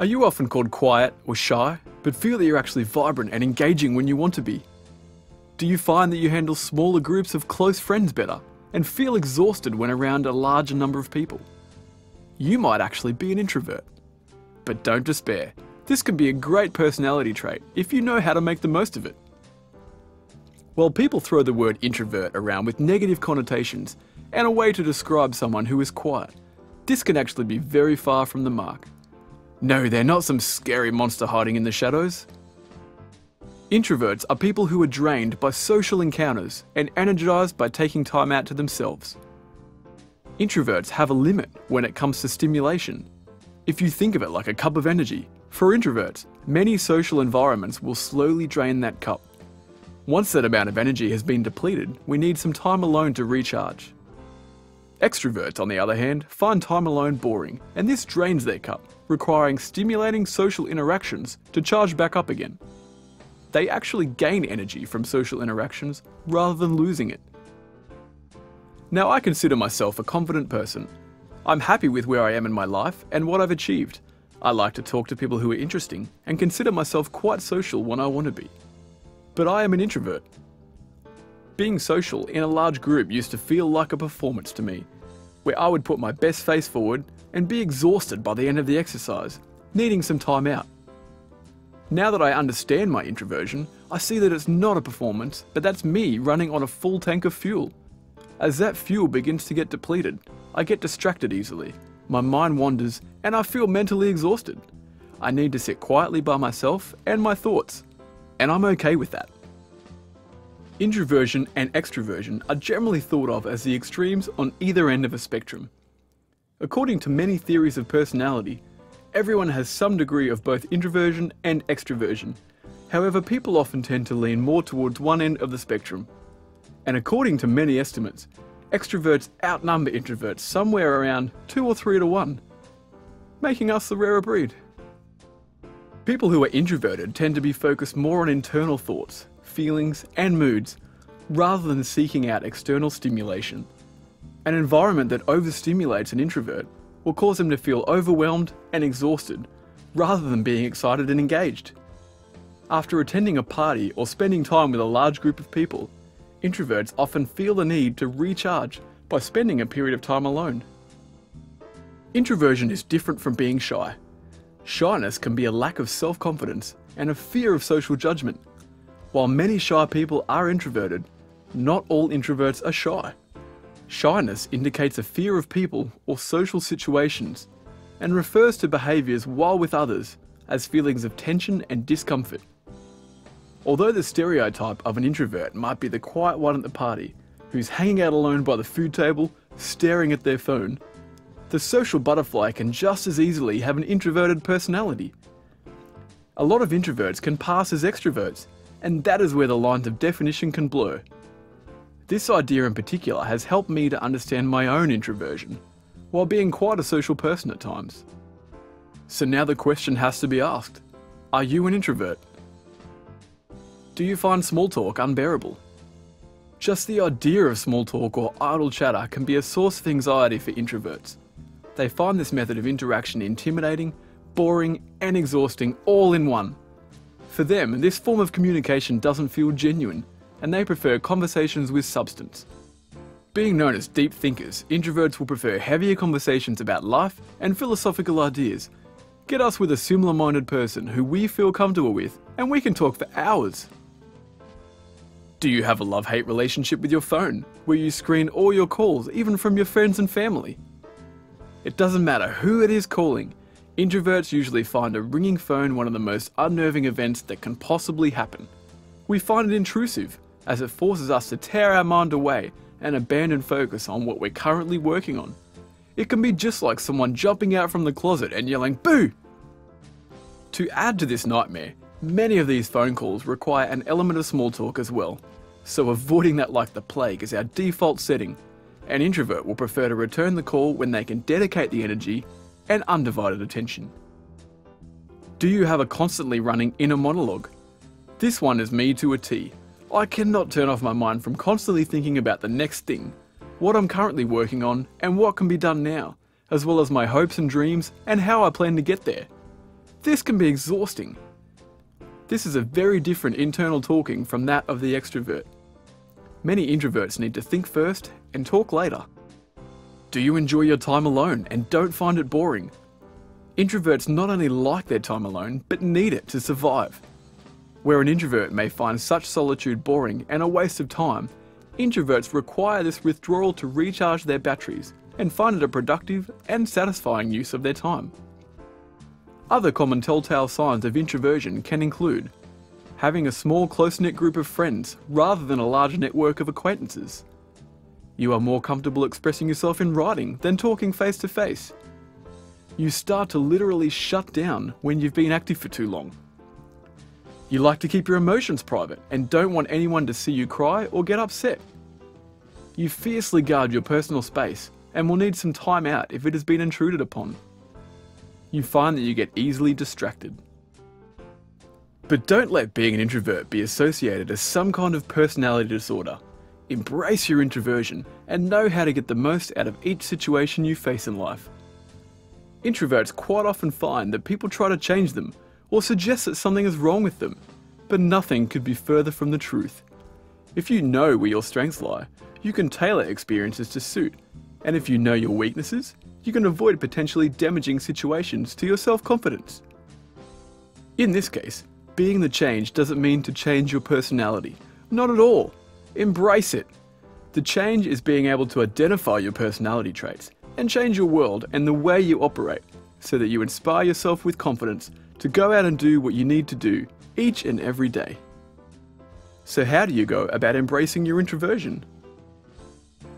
Are you often called quiet or shy, but feel that you're actually vibrant and engaging when you want to be? Do you find that you handle smaller groups of close friends better and feel exhausted when around a larger number of people? You might actually be an introvert. But don't despair. This can be a great personality trait if you know how to make the most of it. While people throw the word introvert around with negative connotations and a way to describe someone who is quiet, this can actually be very far from the mark. No, they're not some scary monster hiding in the shadows. Introverts are people who are drained by social encounters and energized by taking time out to themselves. Introverts have a limit when it comes to stimulation. If you think of it like a cup of energy, for introverts, many social environments will slowly drain that cup. Once that amount of energy has been depleted, we need some time alone to recharge. Extroverts, on the other hand, find time alone boring, and this drains their cup, requiring stimulating social interactions to charge back up again. They actually gain energy from social interactions rather than losing it. Now, I consider myself a confident person. I'm happy with where I am in my life and what I've achieved. I like to talk to people who are interesting and consider myself quite social when I want to be. But I am an introvert. Being social in a large group used to feel like a performance to me, where I would put my best face forward and be exhausted by the end of the exercise, needing some time out. Now that I understand my introversion, I see that it's not a performance, but that's me running on a full tank of fuel. As that fuel begins to get depleted, I get distracted easily, my mind wanders, and I feel mentally exhausted. I need to sit quietly by myself and my thoughts, and I'm okay with that. Introversion and extroversion are generally thought of as the extremes on either end of a spectrum. According to many theories of personality, everyone has some degree of both introversion and extroversion. However, people often tend to lean more towards one end of the spectrum. And according to many estimates, extroverts outnumber introverts somewhere around 2 or 3 to 1, making us the rarer breed. People who are introverted tend to be focused more on internal thoughts, feelings, and moods, rather than seeking out external stimulation. An environment that overstimulates an introvert will cause them to feel overwhelmed and exhausted, rather than being excited and engaged. After attending a party or spending time with a large group of people, introverts often feel the need to recharge by spending a period of time alone. Introversion is different from being shy. Shyness can be a lack of self-confidence and a fear of social judgment. While many shy people are introverted, not all introverts are shy. Shyness indicates a fear of people or social situations and refers to behaviours while with others as feelings of tension and discomfort. Although the stereotype of an introvert might be the quiet one at the party, who's hanging out alone by the food table, staring at their phone, the social butterfly can just as easily have an introverted personality. A lot of introverts can pass as extroverts, and that is where the lines of definition can blur. This idea in particular has helped me to understand my own introversion, while being quite a social person at times. So now the question has to be asked, are you an introvert? Do you find small talk unbearable? Just the idea of small talk or idle chatter can be a source of anxiety for introverts. They find this method of interaction intimidating, boring, and exhausting all in one. For them, this form of communication doesn't feel genuine, and they prefer conversations with substance. Being known as deep thinkers, introverts will prefer heavier conversations about life and philosophical ideas. Get us with a similar-minded person who we feel comfortable with, and we can talk for hours. Do you have a love-hate relationship with your phone, where you screen all your calls, even from your friends and family? It doesn't matter who it is calling. Introverts usually find a ringing phone one of the most unnerving events that can possibly happen. We find it intrusive, as it forces us to tear our mind away and abandon focus on what we're currently working on. It can be just like someone jumping out from the closet and yelling, "Boo!" To add to this nightmare, many of these phone calls require an element of small talk as well, so avoiding that like the plague is our default setting. An introvert will prefer to return the call when they can dedicate the energy and undivided attention. Do you have a constantly running inner monologue? This one is me to a T. I cannot turn off my mind from constantly thinking about the next thing, what I'm currently working on, and what can be done now, as well as my hopes and dreams and how I plan to get there. This can be exhausting. This is a very different internal talking from that of the extrovert. Many introverts need to think first and talk later. Do you enjoy your time alone and don't find it boring? Introverts not only like their time alone, but need it to survive. Where an introvert may find such solitude boring and a waste of time, introverts require this withdrawal to recharge their batteries and find it a productive and satisfying use of their time. Other common telltale signs of introversion can include having a small close-knit group of friends rather than a large network of acquaintances. You are more comfortable expressing yourself in writing than talking face to face. You start to literally shut down when you've been active for too long. You like to keep your emotions private and don't want anyone to see you cry or get upset. You fiercely guard your personal space and will need some time out if it has been intruded upon. You find that you get easily distracted. But don't let being an introvert be associated as some kind of personality disorder. Embrace your introversion and know how to get the most out of each situation you face in life. Introverts quite often find that people try to change them or suggest that something is wrong with them, but nothing could be further from the truth. If you know where your strengths lie, you can tailor experiences to suit, and if you know your weaknesses, you can avoid potentially damaging situations to your self-confidence. In this case, being the change doesn't mean to change your personality. Not at all. Embrace it. The change is being able to identify your personality traits and change your world and the way you operate so that you inspire yourself with confidence to go out and do what you need to do each and every day. So how do you go about embracing your introversion?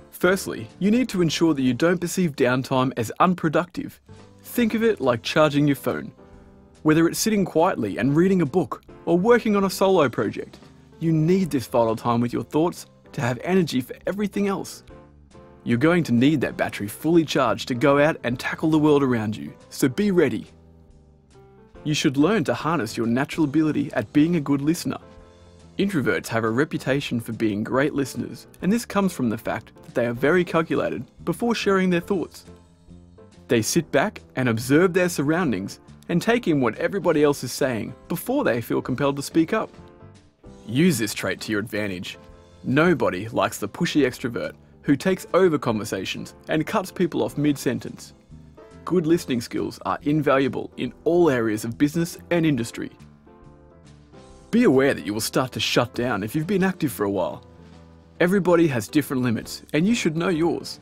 Firstly, you need to ensure that you don't perceive downtime as unproductive. Think of it like charging your phone. Whether it's sitting quietly and reading a book or working on a solo project, you need this vital time with your thoughts to have energy for everything else. You're going to need that battery fully charged to go out and tackle the world around you, so be ready. You should learn to harness your natural ability at being a good listener. Introverts have a reputation for being great listeners, and this comes from the fact that they are very calculated before sharing their thoughts. They sit back and observe their surroundings and take in what everybody else is saying before they feel compelled to speak up. Use this trait to your advantage. Nobody likes the pushy extrovert who takes over conversations and cuts people off mid-sentence. Good listening skills are invaluable in all areas of business and industry. Be aware that you will start to shut down if you've been active for a while. Everybody has different limits, and you should know yours.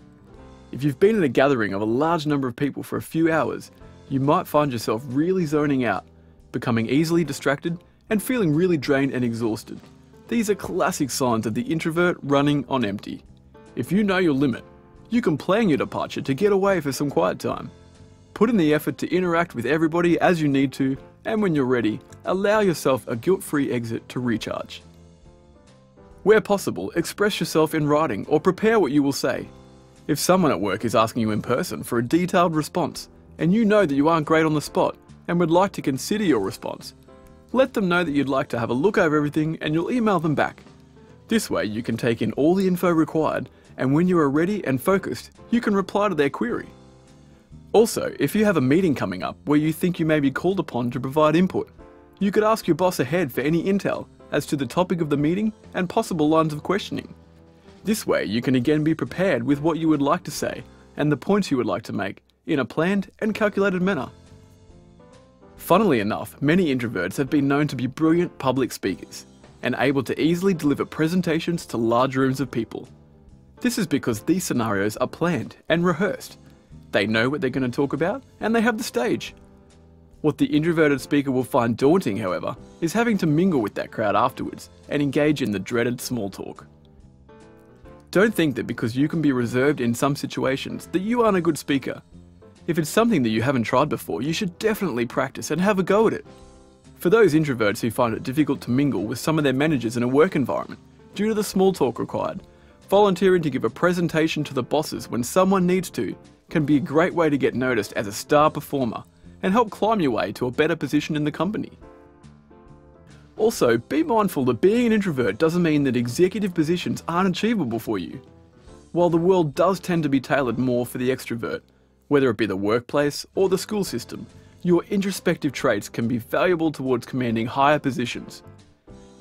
If you've been in a gathering of a large number of people for a few hours, you might find yourself really zoning out, becoming easily distracted, and feeling really drained and exhausted. These are classic signs of the introvert running on empty. If you know your limit, you can plan your departure to get away for some quiet time. Put in the effort to interact with everybody as you need to, and when you're ready, allow yourself a guilt-free exit to recharge. Where possible, express yourself in writing or prepare what you will say. If someone at work is asking you in person for a detailed response, and you know that you aren't great on the spot and would like to consider your response, let them know that you'd like to have a look over everything and you'll email them back. This way you can take in all the info required, and when you are ready and focused, you can reply to their query. Also, if you have a meeting coming up where you think you may be called upon to provide input, you could ask your boss ahead for any intel as to the topic of the meeting and possible lines of questioning. This way you can again be prepared with what you would like to say and the points you would like to make in a planned and calculated manner. Funnily enough, many introverts have been known to be brilliant public speakers and able to easily deliver presentations to large rooms of people. This is because these scenarios are planned and rehearsed. They know what they're going to talk about, and they have the stage. What the introverted speaker will find daunting, however, is having to mingle with that crowd afterwards and engage in the dreaded small talk. Don't think that because you can be reserved in some situations that you aren't a good speaker. If it's something that you haven't tried before, you should definitely practice and have a go at it. For those introverts who find it difficult to mingle with some of their managers in a work environment due to the small talk required, volunteering to give a presentation to the bosses when someone needs to can be a great way to get noticed as a star performer and help climb your way to a better position in the company. Also, be mindful that being an introvert doesn't mean that executive positions aren't achievable for you. While the world does tend to be tailored more for the extrovert, whether it be the workplace or the school system, Your introspective traits can be valuable towards commanding higher positions.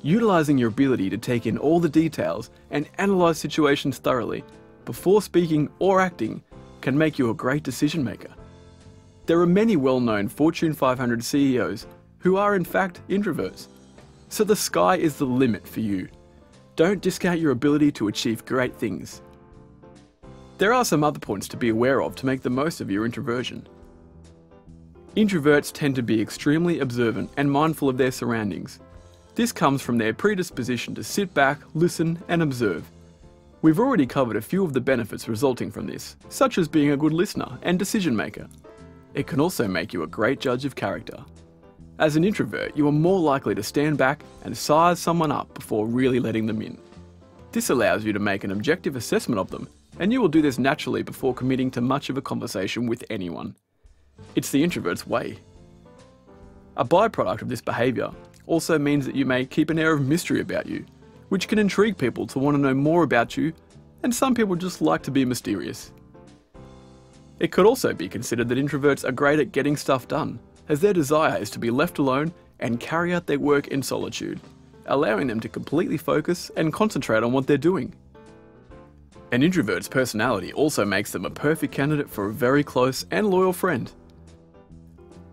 Utilising your ability to take in all the details and analyse situations thoroughly before speaking or acting can make you a great decision maker. There are many well-known Fortune 500 CEOs who are in fact introverts, so the sky is the limit for you. Don't discount your ability to achieve great things. There are some other points to be aware of to make the most of your introversion. Introverts tend to be extremely observant and mindful of their surroundings. This comes from their predisposition to sit back, listen, and observe. We've already covered a few of the benefits resulting from this, such as being a good listener and decision maker. It can also make you a great judge of character. As an introvert, you are more likely to stand back and size someone up before really letting them in. This allows you to make an objective assessment of them, and you will do this naturally before committing to much of a conversation with anyone. It's the introvert's way. A byproduct of this behaviour also means that you may keep an air of mystery about you, which can intrigue people to want to know more about you, and some people just like to be mysterious. It could also be considered that introverts are great at getting stuff done, as their desire is to be left alone and carry out their work in solitude, allowing them to completely focus and concentrate on what they're doing. An introvert's personality also makes them a perfect candidate for a very close and loyal friend.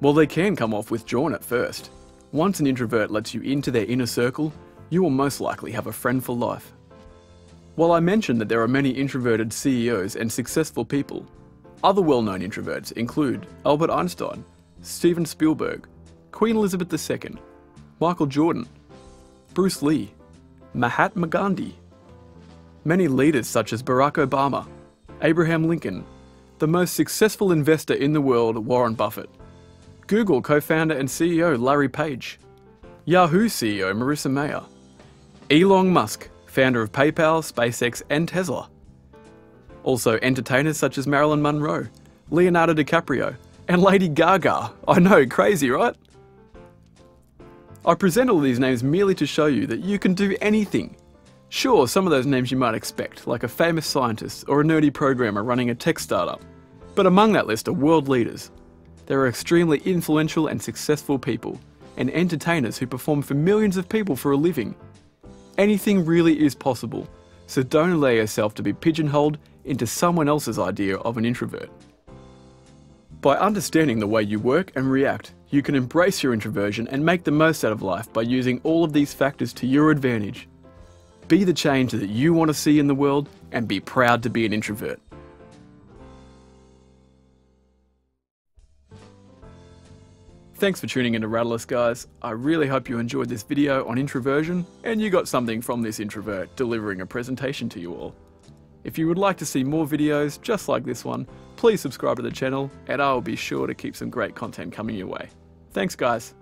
While they can come off withdrawn at first, once an introvert lets you into their inner circle, you will most likely have a friend for life. While I mentioned that there are many introverted CEOs and successful people, other well-known introverts include Albert Einstein, Steven Spielberg, Queen Elizabeth II, Michael Jordan, Bruce Lee, Mahatma Gandhi. Many leaders such as Barack Obama, Abraham Lincoln, the most successful investor in the world, Warren Buffett, Google co-founder and CEO Larry Page, Yahoo CEO Marissa Mayer, Elon Musk, founder of PayPal, SpaceX and Tesla. Also entertainers such as Marilyn Monroe, Leonardo DiCaprio, and Lady Gaga. I know, crazy, right? I present all these names merely to show you that you can do anything. Sure, some of those names you might expect, like a famous scientist or a nerdy programmer running a tech startup, but among that list are world leaders. There are extremely influential and successful people, and entertainers who perform for millions of people for a living. Anything really is possible, so don't allow yourself to be pigeonholed into someone else's idea of an introvert. By understanding the way you work and react, you can embrace your introversion and make the most out of life by using all of these factors to your advantage. Be the change that you want to see in the world and be proud to be an introvert. Thanks for tuning into Ratalyst, guys. I really hope you enjoyed this video on introversion and you got something from this introvert delivering a presentation to you all. If you would like to see more videos just like this one, please subscribe to the channel and I will be sure to keep some great content coming your way. Thanks, guys.